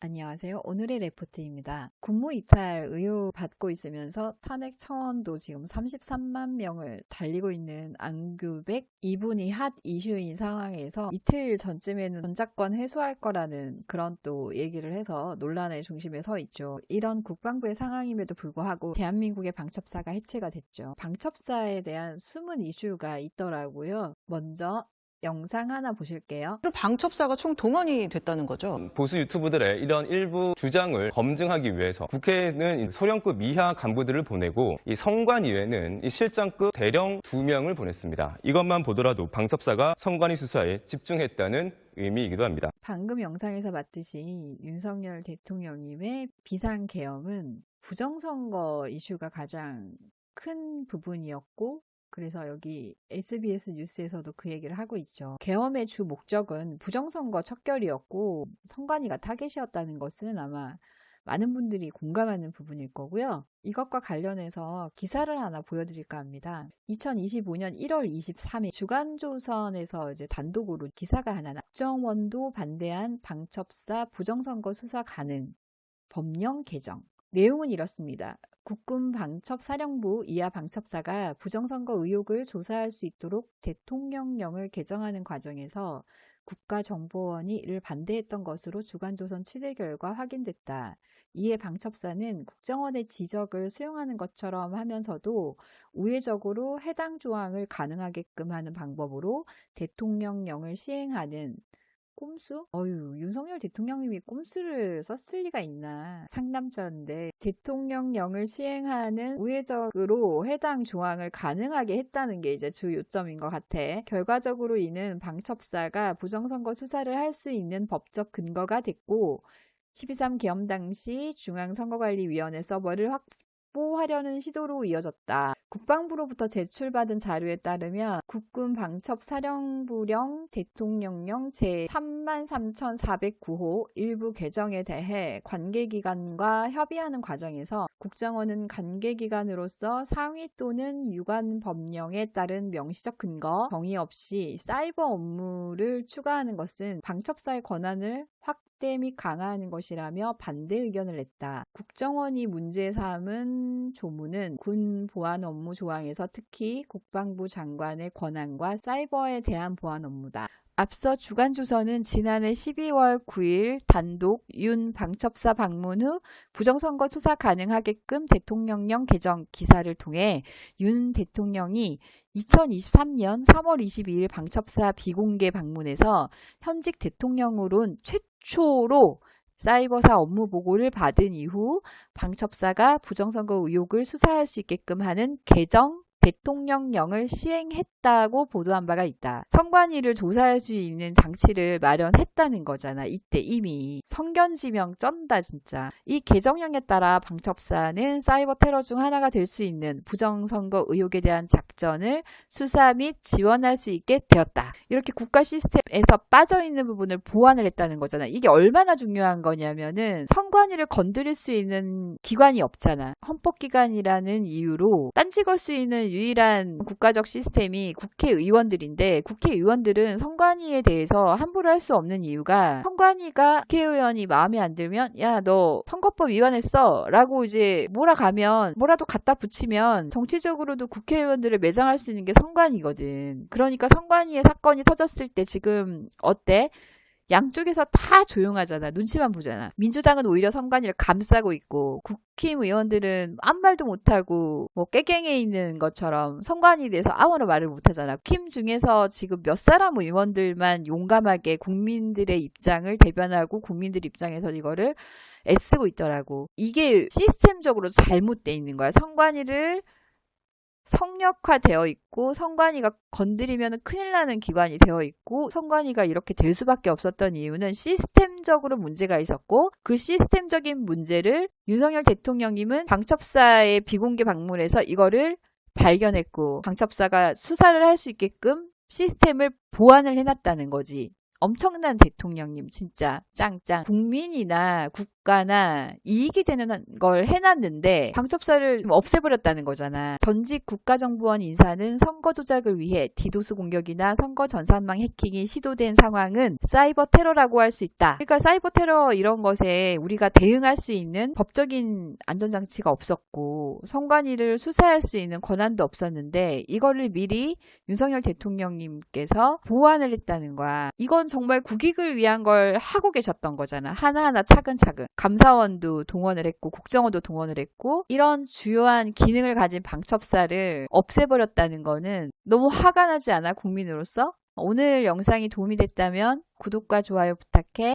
안녕하세요. 오늘의 레포트입니다. 국무이탈 의혹 받고 있으면서 탄핵 청원도 지금 33만 명을 달리고 있는 안규백 이분이 핫 이슈인 상황에서 이틀 전쯤에는 전작권 해소할 거라는 그런 또 얘기를 해서 논란의 중심에 서 있죠. 이런 국방부의 상황임에도 불구하고 대한민국의 방첩사가 해체가 됐죠. 방첩사에 대한 숨은 이슈가 있더라고요. 먼저 영상 하나 보실게요. 방첩사가 총 동원이 됐다는 거죠. 보수 유튜브들의 이런 일부 주장을 검증하기 위해서 국회는 소령급 이하 간부들을 보내고 이 성관 이외에는 이 실장급 대령 2명을 보냈습니다. 이것만 보더라도 방첩사가 성관이 수사에 집중했다는 의미이기도 합니다. 방금 영상에서 봤듯이 윤석열 대통령님의 비상계엄은 부정선거 이슈가 가장 큰 부분이었고, 그래서 여기 SBS 뉴스에서도 그 얘기를 하고 있죠. 계엄의 주 목적은 부정선거 척결이었고 선관위가 타겟이었다는 것은 아마 많은 분들이 공감하는 부분일 거고요. 이것과 관련해서 기사를 하나 보여드릴까 합니다. 2025년 1월 23일 주간조선에서 이제 단독으로 기사가 하나 국정원도 반대한 방첩사 부정선거 수사 가능 법령 개정. 내용은 이렇습니다. 국군 방첩사령부 이하 방첩사가 부정선거 의혹을 조사할 수 있도록 대통령령을 개정하는 과정에서 국가정보원이 이를 반대했던 것으로 주간조선 취재 결과 확인됐다. 이에 방첩사는 국정원의 지적을 수용하는 것처럼 하면서도 우회적으로 해당 조항을 가능하게끔 하는 방법으로 대통령령을 시행하는 꼼수? 윤석열 대통령님이 꼼수를 썼을 리가 있나. 상남자인데 대통령령을 시행하는 우회적으로 해당 조항을 가능하게 했다는 게 이제 주 요점인 것 같아. 결과적으로 이는 방첩사가 부정선거 수사를 할 수 있는 법적 근거가 됐고 12.3 계엄 당시 중앙선거관리위원회 서버를 확보하려는 시도로 이어졌다. 국방부로부터 제출받은 자료에 따르면 국군 방첩사령부령 대통령령 제33,409호 일부 개정에 대해 관계기관과 협의하는 과정에서 국정원은 관계기관으로서 상위 또는 유관 법령에 따른 명시적 근거, 정의 없이 사이버 업무를 추가하는 것은 방첩사의 권한을 확대 및 강화하는 것이라며 반대 의견을 냈다. 국정원이 문제 삼은 조문은 군 보안 업무 조항에서 특히 국방부 장관의 권한과 사이버에 대한 보안 업무다. 앞서 주간조선은 지난해 12월 9일 단독 윤 방첩사 방문 후 부정선거 수사 가능하게끔 대통령령 개정 기사를 통해 윤 대통령이 2023년 3월 22일 방첩사 비공개 방문에서 현직 대통령으로는 최초로 사이버사 업무 보고를 받은 이후 방첩사가 부정선거 의혹을 수사할 수 있게끔 하는 개정 대통령령을 시행했다고 보도한 바가 있다. 선관위를 조사할 수 있는 장치를 마련했다는 거잖아. 이때 이미 성견지명 쩐다 진짜. 이 개정령에 따라 방첩사는 사이버 테러 중 하나가 될 수 있는 부정선거 의혹에 대한 작전을 수사 및 지원할 수 있게 되었다. 이렇게 국가 시스템에서 빠져있는 부분을 보완을 했다는 거잖아. 이게 얼마나 중요한 거냐면은 선관위를 건드릴 수 있는 기관이 없잖아. 헌법기관이라는 이유로 딴지 걸 수 있는 유일한 국가적 시스템이 국회의원들인데 국회의원들은 선관위에 대해서 함부로 할 수 없는 이유가 선관위가 국회의원이 마음에 안 들면 야, 너 선거법 위반했어 라고 이제 몰아가면 뭐라도 갖다 붙이면 정치적으로도 국회의원들을 매장할 수 있는 게 선관위거든. 그러니까 선관위의 사건이 터졌을 때 지금 어때? 양쪽에서 다 조용하잖아. 눈치만 보잖아. 민주당은 오히려 선관위를 감싸고 있고 국힘의원들은 아무 말도 못하고 뭐 깨갱해 있는 것처럼 선관위에 대해서 아무런 말을 못하잖아. 국힘 중에서 지금 몇 사람 의원들만 용감하게 국민들의 입장을 대변하고 국민들 입장에서 이거를 애쓰고 있더라고. 이게 시스템적으로 잘못돼 있는 거야. 선관위를 성역화되어 있고 선관위가 건드리면 큰일 나는 기관이 되어 있고 선관위가 이렇게 될 수밖에 없었던 이유는 시스템적으로 문제가 있었고 그 시스템적인 문제를 윤석열 대통령님은 방첩사의 비공개 방문에서 이거를 발견했고 방첩사가 수사를 할 수 있게끔 시스템을 보완을 해놨다는 거지. 엄청난 대통령님 진짜 짱짱. 국민이나 국가 국가나 이익이 되는 걸 해놨는데 방첩사를 없애버렸다는 거잖아. 전직 국가정보원 인사는 선거 조작을 위해 디도스 공격이나 선거 전산망 해킹이 시도된 상황은 사이버 테러라고 할 수 있다. 그러니까 사이버 테러 이런 것에 우리가 대응할 수 있는 법적인 안전장치가 없었고 선관위를 수사할 수 있는 권한도 없었는데 이거를 미리 윤석열 대통령님께서 보완을 했다는 거야. 이건 정말 국익을 위한 걸 하고 계셨던 거잖아. 하나하나 차근차근. 감사원도 동원을 했고 국정원도 동원을 했고 이런 주요한 기능을 가진 방첩사를 없애버렸다는 거는 너무 화가 나지 않아? 국민으로서? 오늘 영상이 도움이 됐다면 구독과 좋아요 부탁해.